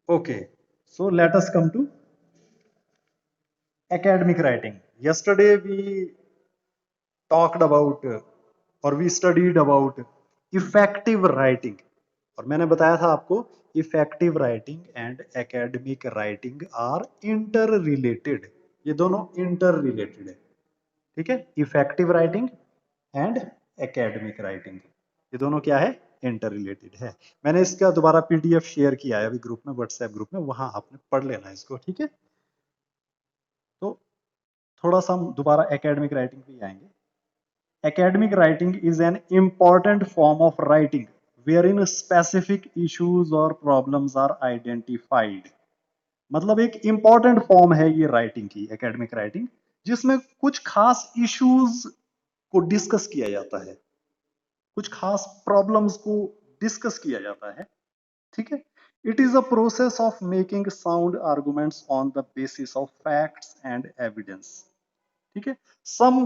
Okay, so let us come to academic writing. Yesterday we talked about or we studied about effective writing और मैंने बताया था आपको effective writing and academic writing are interrelated, ये दोनों interrelated है। ठीक है, effective writing and academic writing, ये दोनों क्या है, इंटर रिलेटेड है। मैंने इसका दोबारा पीडीएफ शेयर किया है अभी ग्रुप में, व्हाट्सएप ग्रुप में, वहां आपने पढ़ लेना इसको। ठीक है, तो थोड़ा सा हम दोबारा एकेडमिक राइटिंग पे आएंगे। Academic writing is an important form of writing wherein specific issues or problems are identified। मतलब एक इंपॉर्टेंट फॉर्म है ये राइटिंग की, एकेडमिक राइटिंग, जिसमें कुछ खास इश्यूज को डिस्कस किया जाता है, कुछ खास प्रॉब्लम्स को डिस्कस किया जाता है। ठीक है, it is a process of making sound arguments on the basis of facts and evidence. ठीक है, सम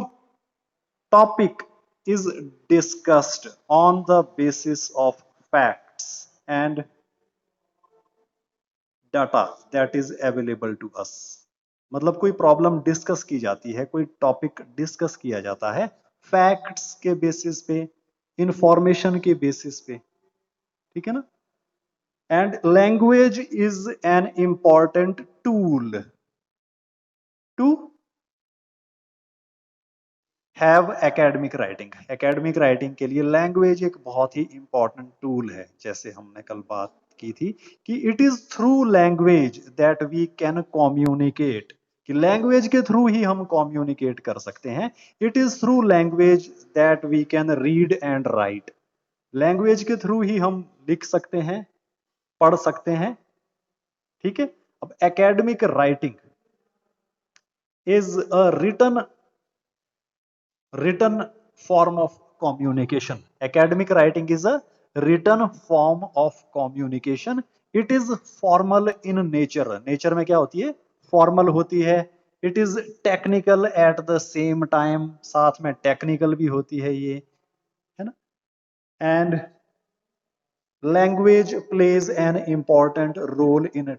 topic is discussed on the basis of facts and data that is available to us। मतलब कोई problem discuss की जाती है, कोई topic discuss किया जाता है फैक्ट्स के बेसिस पे, इंफॉर्मेशन के बेसिस पे। ठीक है ना, and language is an important tool to have academic writing. Academic writing के लिए लैंग्वेज एक बहुत ही इंपॉर्टेंट टूल है। जैसे हमने कल बात की थी कि it is through language that we can communicate, कि लैंग्वेज के थ्रू ही हम कम्युनिकेट कर सकते हैं। It is through language that we can read and write, language के थ्रू ही हम लिख सकते हैं, पढ़ सकते हैं। ठीक है, अब academic writing is a written form of communication। academic writing is a written form of communication। it is formal in nature। nature में क्या होती है, formal होती है। it is technical at the same time, साथ में technical भी होती है ये, है ना। and language plays an important role in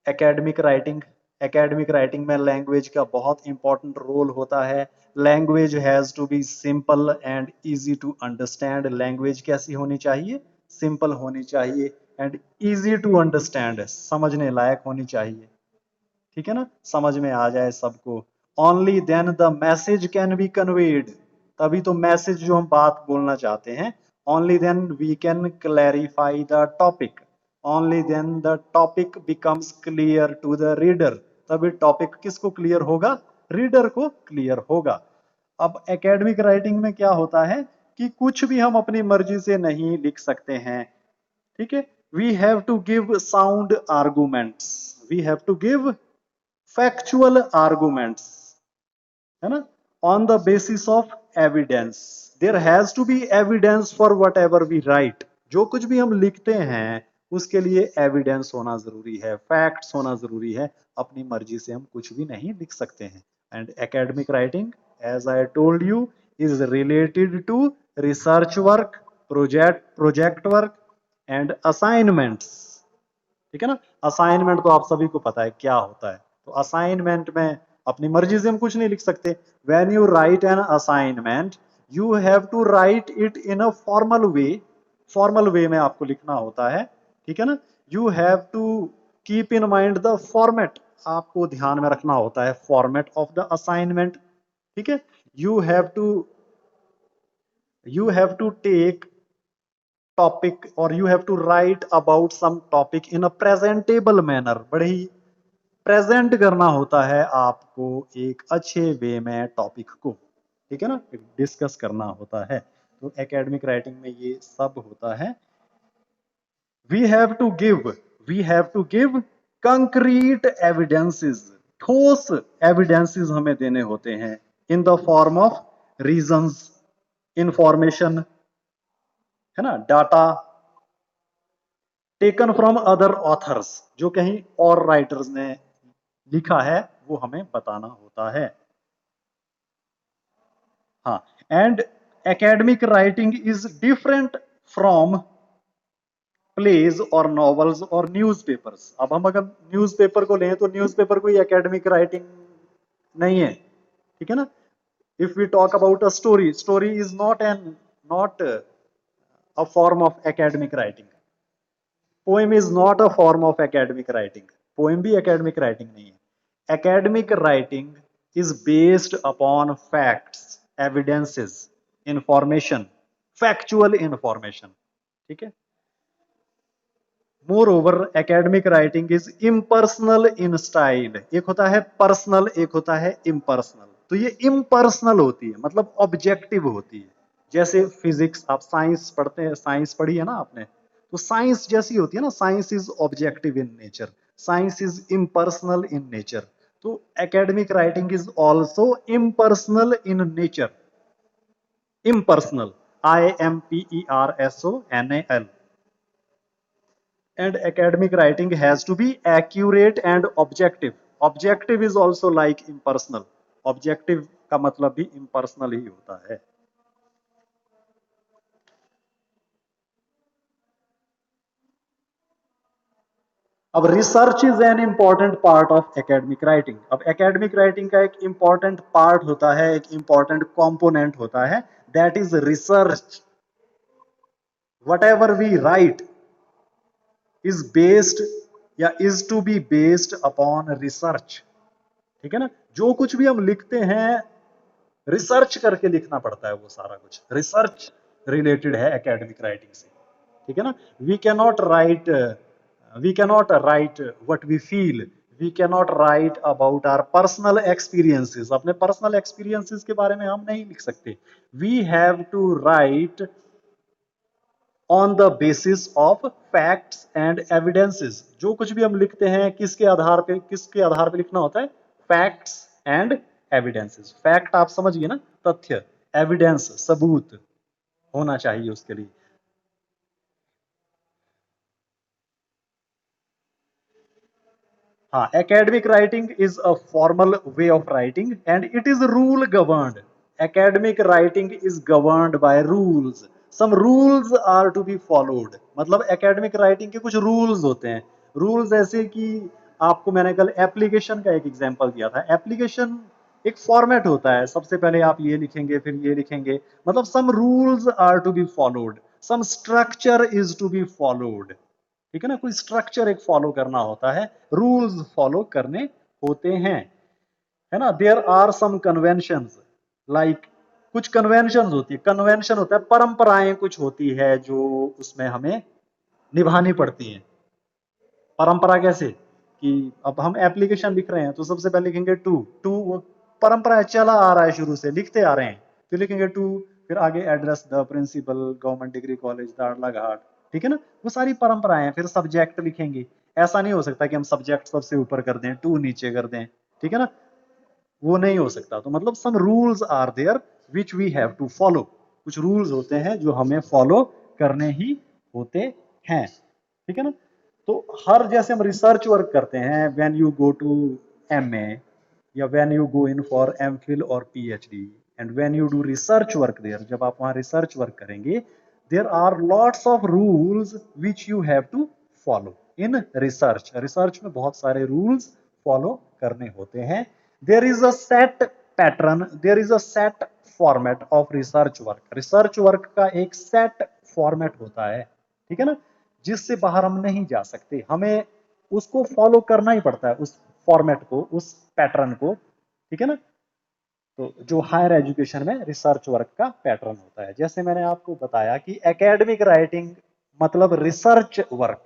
academic writing. Academic writing में लैंग्वेज का बहुत इंपॉर्टेंट रोल होता है। Language has to be simple and easy to understand. Language कैसी होनी चाहिए, सिंपल होनी चाहिए एंड इजी टू अंडरस्टैंड, समझने लायक होनी चाहिए। ठीक है ना, समझ में आ जाए सबको। Only then the message can be conveyed, तभी तो मैसेज जो हम बात बोलना चाहते हैं, only then we can clarify the topic, only then the topic becomes clear to the reader. तभी टॉपिक किसको क्लियर होगा, रीडर को क्लियर होगा। अब एकेडमिक राइटिंग में क्या होता है कि कुछ भी हम अपनी मर्जी से नहीं लिख सकते हैं। ठीक है, we have to give sound arguments, we have to give factual arguments, है ना, on the basis of evidence. There has to be evidence for whatever we write. जो कुछ भी हम लिखते हैं उसके लिए एविडेंस होना जरूरी है, फैक्ट्स होना जरूरी है। अपनी मर्जी से हम कुछ भी नहीं लिख सकते हैं। And academic writing, as I told you, is related to research work, project work and assignments. ठीक है ना, असाइनमेंट तो आप सभी को पता है क्या होता है। तो असाइनमेंट में अपनी मर्जी से हम कुछ नहीं लिख सकते। When you write an assignment, you have to write it in a formal way. Formal way में आपको लिखना होता है। ठीक है ना, you have to keep in mind the format, आपको ध्यान में रखना होता है फॉर्मेट ऑफ द असाइनमेंट। ठीक है, you have to you have to take topic और you have to write about some topic in a presentable manner. बड़े ही प्रेजेंट करना होता है आपको एक अच्छे वे में टॉपिक को। ठीक है ना, डिस्कस करना होता है। तो एकेडमिक राइटिंग में ये सब होता है। We have to give we have to give concrete evidences, ठोस एविडेंसेस हमें देने होते हैं, in the form of reasons, information, है ना, data taken from other authors, जो कहीं और राइटर्स ने लिखा है वो हमें बताना होता है। हाँ, and academic writing is different from plays और नॉवेल्स और न्यूज़पेपर्स। अब हम अगर न्यूज़पेपर को लें तो न्यूज़पेपर कोई एकेडमिक राइटिंग नहीं है, ठीक है ना। If we talk about a story, story is not a form of academic writing. Poem is not a form of academic writing, poem भी एकेडमिक राइटिंग नहीं है। Academic writing is based upon facts, evidences, information, factual information, ठीक है। Moreover academic writing is impersonal in style. एक होता है personal, एक होता है इम्पर्सनल। तो ये इम्पर्सनल होती है, मतलब ऑब्जेक्टिव होती है। जैसे फिजिक्स, आप साइंस पढ़ते हैं, साइंस पढ़ी है ना आपने, तो साइंस जैसी होती है ना, science is objective in nature, science is impersonal in nature. तो academic writing is also impersonal in nature, impersonal, IMPERSONAL। And academic writing has to be accurate and objective. Objective is also like impersonal, objective का मतलब भी impersonal ही होता है। अब research is an important part of academic writing. अब academic writing का एक important part होता है, एक इंपॉर्टेंट कंपोनेंट होता है, that is research. Whatever we write is based या is to be based upon research, ठीक है ना। जो कुछ भी हम लिखते हैं रिसर्च करके लिखना पड़ता है, वो सारा कुछ रिसर्च रिलेटेड है एकेडमिक राइटिंग से, ठीक है ना। We can not write, we can not write what we feel, we can not write about our personal experiences. अपने पर्सनल एक्सपीरियंसेस के बारे में हम नहीं लिख सकते। We have to write on the basis of facts and evidences. जो कुछ भी हम लिखते हैं किसके आधार पे लिखना होता है, फैक्ट्स एंड एविडेंसेस। फैक्ट आप समझिए ना, तथ्य, एविडेंस सबूत होना चाहिए उसके लिए। हाँ, academic writing is a formal way of writing and it is rule governed. Academic writing is governed by rules, some rules are to be followed. मतलब एकेडमिक राइटिंग के कुछ रूल्स होते हैं। रूल्स ऐसे कि आपको मैंने कल एप्लीकेशन का एक एग्जांपल दिया था। एप्लीकेशन एक फॉर्मेट होता है, सबसे पहले आप ये लिखेंगे फिर ये लिखेंगे, मतलब some rules are to be followed, some structure is to be followed, ठीक है ना। कोई स्ट्रक्चर एक फॉलो करना होता है, रूल्स फॉलो करने होते हैं, है ना। There are some conventions, like कुछ कन्वेंशंस होती है, कन्वेंशन होता है परंपराएं कुछ होती है जो उसमें हमें निभानी पड़ती हैं। परंपरा कैसे कि अब हम एप्लीकेशन लिख रहे हैं तो सबसे पहले लिखेंगे टू, टू वो परंपरा है, चला आ रहा है शुरू से, लिखते आ रहे हैं, फिर लिखेंगे टू, फिर आगे address the principal government degree college Darlaghat, ठीक है ना। वो सारी परंपराएं हैं। फिर सब्जेक्ट लिखेंगे, ऐसा नहीं हो सकता कि हम सब्जेक्ट सबसे ऊपर कर दें, टू नीचे कर दें, ठीक है ना, वो नहीं हो सकता। तो मतलब some rules are there which we have to follow. कुछ रूल्स होते हैं जो हमें फॉलो करने ही होते हैं, ठीक है ना। तो हर जैसे हम रिसर्च वर्क करते हैं, when you go to MA या when you go in for MPhil और PhD and when you do research work there, जब आप वहां रिसर्च वर्क करेंगे, there are lots of rules which you have to follow in research. Research में बहुत सारे rules follow करने होते हैं। There is a set pattern, there is a set format of research work. Research work का एक set format होता है, ठीक है ना, जिससे बाहर हम नहीं जा सकते। हमें उसको फॉलो करना ही पड़ता है, उस फॉर्मेट को, उस पैटर्न को, ठीक है ना। तो जो हायर एजुकेशन में रिसर्च वर्क का पैटर्न होता है, जैसे मैंने आपको बताया कि एकेडमिक राइटिंग मतलब रिसर्च वर्क,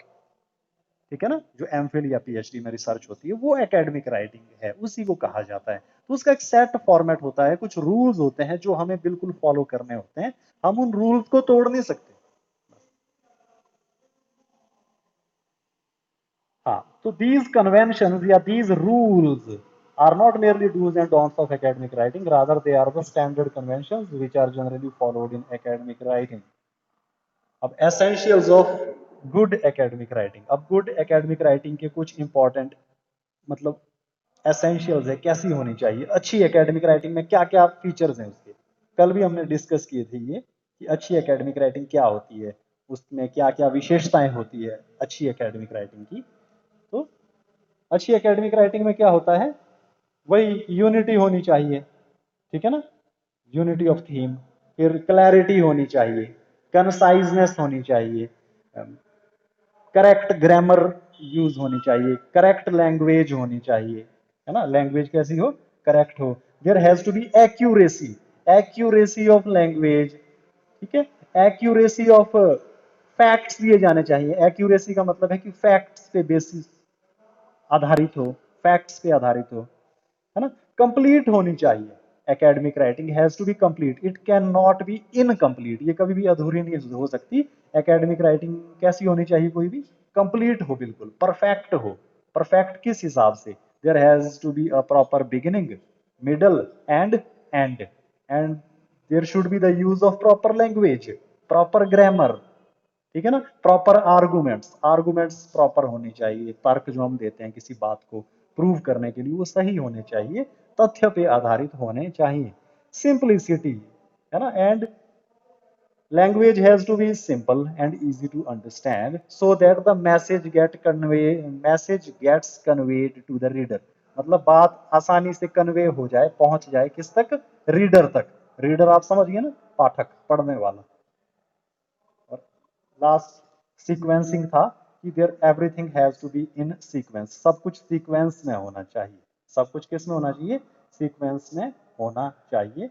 ठीक है ना। जो MPhil या PhD में रिसर्च होती है वो एकेडमिक राइटिंग है, उसी को कहा जाता है। तो उसका एक सेट फॉर्मेट होता है, कुछ रूल्स होते हैं जो हमें बिल्कुल फॉलो करने होते हैं, हम उन रूल्स को तोड़ नहीं सकते। हाँ, तो these conventions या these rules are not merely do's and don'ts of academic writing, rather they are the standard conventions which are generally followed in academic writing. अब essentials of good academic writing। अब good academic writing के कुछ important मतलब essentials है, कैसी होनी चाहिए अच्छी academic writing में, क्या क्या फीचर्स हैं उसके। कल भी हमने डिस्कस किए थे ये कि अच्छी academic writing क्या होती है। उसमें क्या क्या विशेषताएं होती है अच्छी एकेडमिक राइटिंग की। तो अच्छी एकेडमिक राइटिंग में क्या होता है, वही यूनिटी होनी चाहिए, ठीक है ना, यूनिटी ऑफ थीम, फिर क्लैरिटी होनी चाहिए, कंसाइजनेस होनी चाहिए, करेक्ट ग्रामर यूज होनी चाहिए, करेक्ट लैंग्वेज होनी चाहिए, है ना, लैंग्वेज कैसी हो, करेक्ट हो। There has to be accuracy, accuracy of language, ठीक है, एक्यूरेसी ऑफ फैक्ट्स दिए जाने चाहिए। एक्यूरेसी का मतलब है कि फैक्ट्स पे बेसिस आधारित हो, फैक्ट्स पे आधारित हो, है ना, कंप्लीट होनी चाहिए। Academic writing has to be complete, it can not be incomplete, ये कभी भी अधूरी नहीं हो सकती। एकेडमिक राइटिंग कैसी होनी चाहिए, कोई भी कंप्लीट हो, बिल्कुल परफेक्ट हो। परफेक्ट किस हिसाब से, there has to be a proper beginning, middle and end, and there should be the use of proper language, proper grammar, ठीक है ना, प्रॉपर आर्गूमेंट्स, आर्गूमेंट्स प्रॉपर होनी चाहिए, तर्क जो हम देते हैं किसी बात को प्रूव करने के लिए वो सही होने चाहिए, तथ्य पे आधारित होने चाहिए, सिंपलिसिटी, है ना, and language has to be simple and easy to understand so that the message gets conveyed to the reader, मतलब बात आसानी से कन्वे हो जाए, पहुंच जाए किस तक, रीडर तक। रीडर आप समझ गए ना, पाठक, पढ़ने वाला। और लास्ट सीक्वेंसिंग था कि there everything has to be in sequence, सब कुछ सीक्वेंस में होना चाहिए। सब कुछ किस में होना चाहिए, सीक्वेंस में होना चाहिए।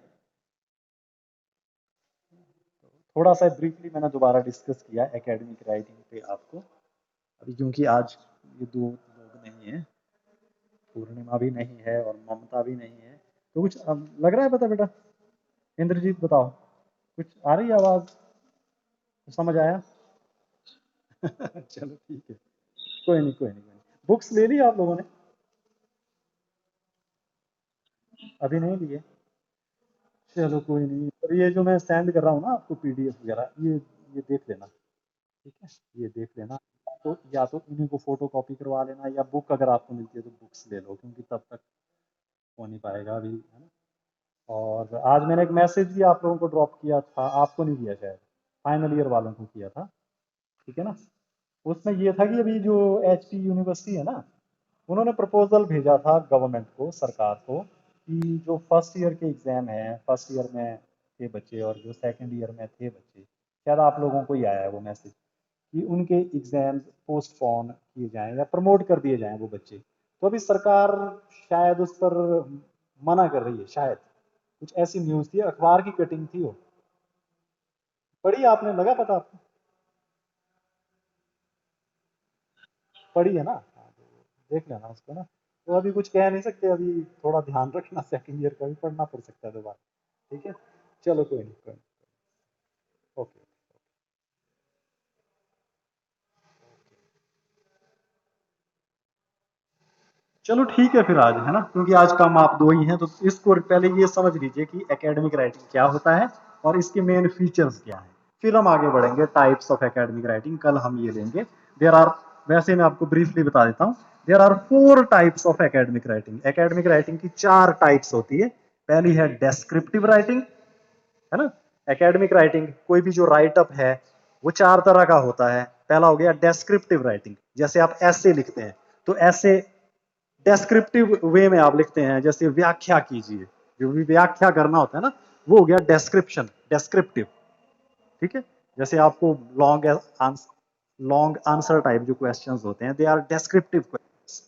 थोड़ा सा ब्रीफली मैंने दोबारा डिस्कस किया एकेडमिक राइटिंग पे आपको, अभी क्योंकि आज ये दो लोग नहीं है, पूर्णिमा भी नहीं है और ममता भी नहीं है, तो कुछ लग रहा है पता बेटा, इंद्रजीत बताओ, कुछ आ रही है आवाज, समझ आया? चलो ठीक है, कोई नहीं कोई नहीं कोई नहीं। बुक्स ले ली आप लोगों ने? अभी नहीं लिए? चलो कोई नहीं, और ये जो मैं सेंड कर रहा हूँ ना आपको पीडीएफ वगैरह, ये देख लेना, ठीक है, ये देख लेना। तो या तो इन्हीं को फोटो कॉपी करवा लेना, या बुक अगर आपको मिलती है तो बुक्स ले लो, क्योंकि तब तक हो नहीं पाएगा अभी, है ना। और आज मैंने एक मैसेज भी आप लोगों को ड्रॉप किया था, आपको नहीं किया शायद, फाइनल ईयर वालों को किया था, ठीक है ना। उसमें ये था कि अभी जो एचपी यूनिवर्सिटी है ना, उन्होंने प्रपोजल भेजा था गवर्नमेंट को, सरकार को, कि जो फर्स्ट ईयर के एग्ज़ाम है, फर्स्ट ईयर में थे बच्चे और जो सेकंड ईयर में थे बच्चे, शायद आप लोगों को ही आया है वो मैसेज, कि उनके एग्ज़ाम पोस्टपोन किए जाएं या प्रमोट कर दिए जाएं वो बच्चे। तो अभी सरकार शायद उस पर मना कर रही है, शायद कुछ ऐसी न्यूज़ थी, अखबार की कटिंग थी वो, पढ़ी आपने, लगा पता आपको? पढ़ी है ना, हाँ, तो देख लेना उसको ना। तो अभी कुछ कह नहीं सकते, अभी थोड़ा ध्यान रखना, सेकंड ईयर का भी पढ़ना पड़ सकता है दोबारा, ठीक है। चलो कोई नहीं कोई नहीं, ओके। चलो ठीक है फिर आज, है ना, क्योंकि आज कम आप दो ही हैं, तो इसको पहले ये समझ लीजिए कि एकेडमिक राइटिंग क्या होता है और इसके मेन फीचर्स क्या है, फिर हम आगे बढ़ेंगे टाइप्स ऑफ एकेडमिक राइटिंग, कल हम ये लेंगे। देर आर, वैसे मैं आपको ब्रीफली बता देता हूँ, there are 4 types of academic writing. Academic writing की 4 टाइप्स होती है। पहली है डेस्क्रिप्टिव राइटिंग, है ना। एकेडमिक राइटिंग, कोई भी जो राइटअप है वो 4 तरह का होता है। पहला हो गया डेस्क्रिप्टिव राइटिंग, जैसे आप ऐसे लिखते हैं, तो ऐसे डेस्क्रिप्टिव वे में आप लिखते हैं, जैसे व्याख्या कीजिए, जो भी व्याख्या करना होता है ना, वो हो गया डेस्क्रिप्शन, डेस्क्रिप्टिव, ठीक है। जैसे आपको लॉन्ग आंसर टाइप जो क्वेश्चंस होते हैं, दे आर डेस्क्रिप्टिव क्वेश्चंस।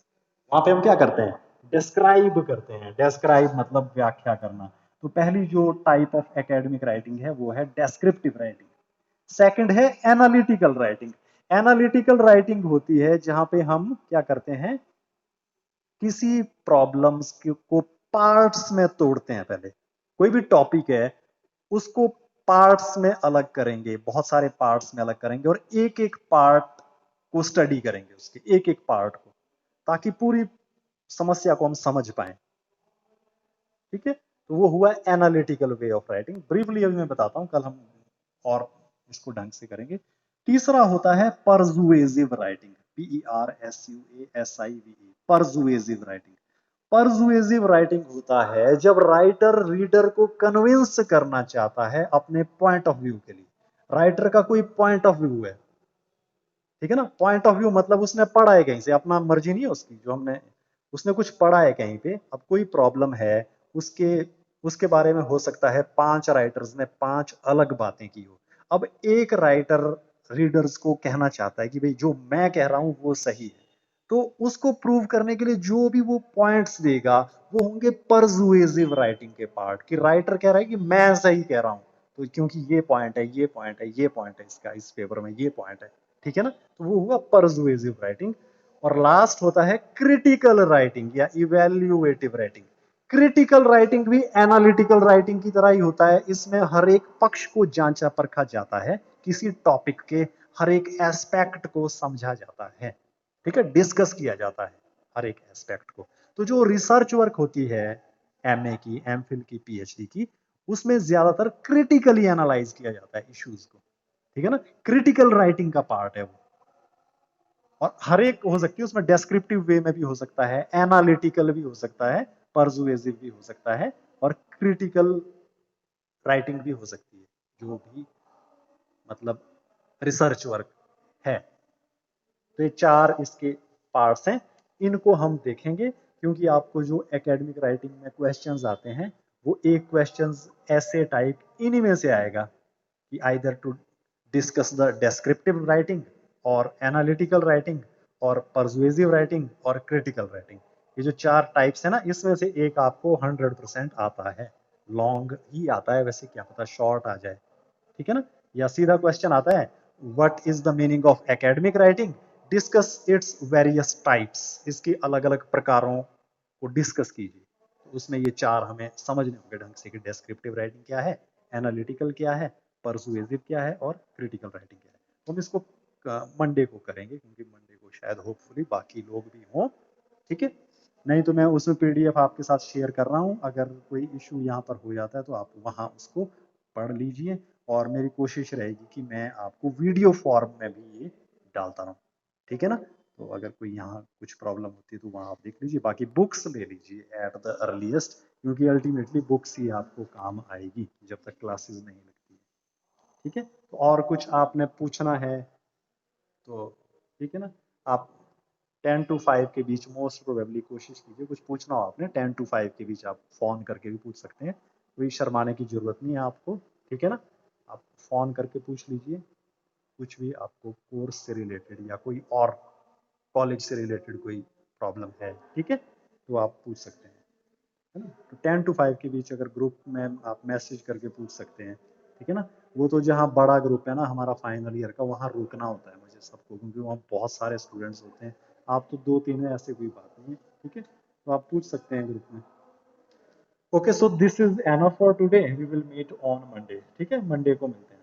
वहां पे हम क्या करते हैं, डिस्क्राइब करते हैं। डिस्क्राइब मतलब व्याख्या करना। तो पहली जो टाइप ऑफ एकेडमिक राइटिंग है वो है डेस्क्रिप्टिव राइटिंग। सेकंड है एनालिटिकल राइटिंग। एनालिटिकल राइटिंग होती है जहां पे हम क्या करते हैं, किसी प्रॉब्लम्स को पार्ट्स में तोड़ते हैं। पहले कोई भी टॉपिक है उसको पार्ट्स में अलग करेंगे, बहुत सारे पार्ट्स में अलग करेंगे, और एक एक पार्ट को स्टडी करेंगे, उसके एक एक पार्ट को, ताकि पूरी समस्या को हम समझ पाए, ठीक है। तो वो हुआ analytical way of writing. Briefly अभी मैं बताता हूं, कल हम और इसको ढंग से करेंगे। तीसरा होता है परजुएसिव राइटिंग, PERSUASIVE, परजुएसिव राइटिंग। परजुएसिव राइटिंग होता है जब राइटर रीडर को कन्विंस करना चाहता है अपने पॉइंट ऑफ व्यू के लिए। राइटर का कोई पॉइंट ऑफ व्यू है, ठीक है ना। पॉइंट ऑफ व्यू मतलब उसने पढ़ा है कहीं से, अपना मर्जी नहीं है उसकी, जो हमने उसने कुछ पढ़ा है कहीं पे, अब कोई प्रॉब्लम है उसके उसके बारे में हो सकता है 5 राइटर्स ने 5 अलग बातें की हो। अब एक राइटर रीडर्स को कहना चाहता है कि भाई जो मैं कह रहा हूं वो सही है, तो उसको प्रूव करने के लिए जो भी वो पॉइंट्स देगा वो होंगे परसुएसिव राइटिंग के पार्ट, कि राइटर कह रहा है कि मैं सही कह रहा हूं, तो क्योंकि ये पॉइंट है, ये पॉइंट है, ये पॉइंट है, इसका इस पेपर में ये पॉइंट है, ठीक है ना। तो वो हुआ परसुएसिव राइटिंग। और लास्ट होता है क्रिटिकल राइटिंग या इवेल्युएटिव राइटिंग। क्रिटिकल राइटिंग भी एनालिटिकल राइटिंग की तरह ही होता है, इसमें हर एक पक्ष को जांचा परखा जाता है, किसी टॉपिक के हर एक एस्पेक्ट को समझा जाता है, ठीक है, डिस्कस किया जाता है हर एक एस्पेक्ट को। तो जो रिसर्च वर्क होती है एमए की, एमफिल की, पीएचडी की, उसमें ज्यादातर क्रिटिकली एनालाइज किया जाता है इश्यूज को, ठीक है ना। क्रिटिकल राइटिंग का पार्ट है वो, और हर एक हो सकती है उसमें, डेस्क्रिप्टिव वे में भी हो सकता है, एनालिटिकल भी हो सकता है, परसुएसिव भी हो सकता है, और क्रिटिकल राइटिंग भी हो सकती है, जो भी मतलब रिसर्च वर्क है। तो ये 4 इसके पार्ट्स हैं, इनको हम देखेंगे, क्योंकि आपको जो एकेडमिक राइटिंग में क्वेश्चंस आते हैं वो एक क्वेश्चंस ऐसे टाइप इन्हीं में से आएगा कि either to discuss the descriptive writing और एनालिटिकल राइटिंग और परसुएसिव राइटिंग और क्रिटिकल राइटिंग। ये जो 4 टाइप्स है ना, इसमें से एक आपको 100% आता है। लॉन्ग ही आता है वैसे, क्या पता शॉर्ट आ जाए, ठीक है ना। या सीधा क्वेश्चन आता है, what is the meaning of academic writing, discuss its various types, इसके अलग अलग प्रकारों को डिस्कस कीजिए। तो उसमें ये 4 हमें समझने होंगे ढंग से, कि डेस्क्रिप्टिव राइटिंग क्या है, एनालिटिकल क्या है, परसुएसिव क्या है, और क्रिटिकल राइटिंग क्या है। तो हम इसको मंडे को करेंगे, क्योंकि मंडे को शायद होपफुली बाकी लोग भी हों, ठीक है। नहीं तो मैं उसमें पीडीएफ आपके साथ शेयर कर रहा हूँ, अगर कोई इशू यहाँ पर हो जाता है तो आप वहाँ उसको पढ़ लीजिए, और मेरी कोशिश रहेगी कि मैं आपको वीडियो फॉर्म में भी ये डालता रहूँ, ठीक है ना। तो अगर कोई यहाँ कुछ प्रॉब्लम होती है तो वहाँ आप देख लीजिए, बाकी बुक्स ले लीजिए एट द अर्लीस्ट, क्योंकि अल्टीमेटली बुक्स ही आपको काम आएगी जब तक क्लासेस नहीं लगती है, ठीक है। तो और कुछ आपने पूछना है तो ठीक है ना, आप 10 to 5 के बीच मोस्ट प्रोबेबली कोशिश कीजिए, कुछ पूछना हो आपने 10 to 5 के बीच आप फ़ोन करके भी पूछ सकते हैं, कोई शर्माने की ज़रूरत नहीं है आपको, ठीक है ना। आप फ़ोन करके पूछ लीजिए, कुछ भी आपको कोर्स से रिलेटेड या कोई और कॉलेज से रिलेटेड कोई प्रॉब्लम है, ठीक है, तो आप पूछ सकते हैं, है ना। तो 10 to 5 के बीच अगर ग्रुप में आप मैसेज करके पूछ सकते हैं, ठीक है ना। वो तो जहाँ बड़ा ग्रुप है ना हमारा फाइनल ईयर का, वहाँ रुकना होता है मुझे सबको, क्योंकि वहाँ बहुत सारे स्टूडेंट्स होते हैं। आप तो 2-3 है, ऐसे कोई बात नहीं है, ठीक है, तो आप पूछ सकते हैं ग्रुप में। Okay, so this is enough for today, we will meet on Monday, ठीक है, मंडे को मिलते हैं।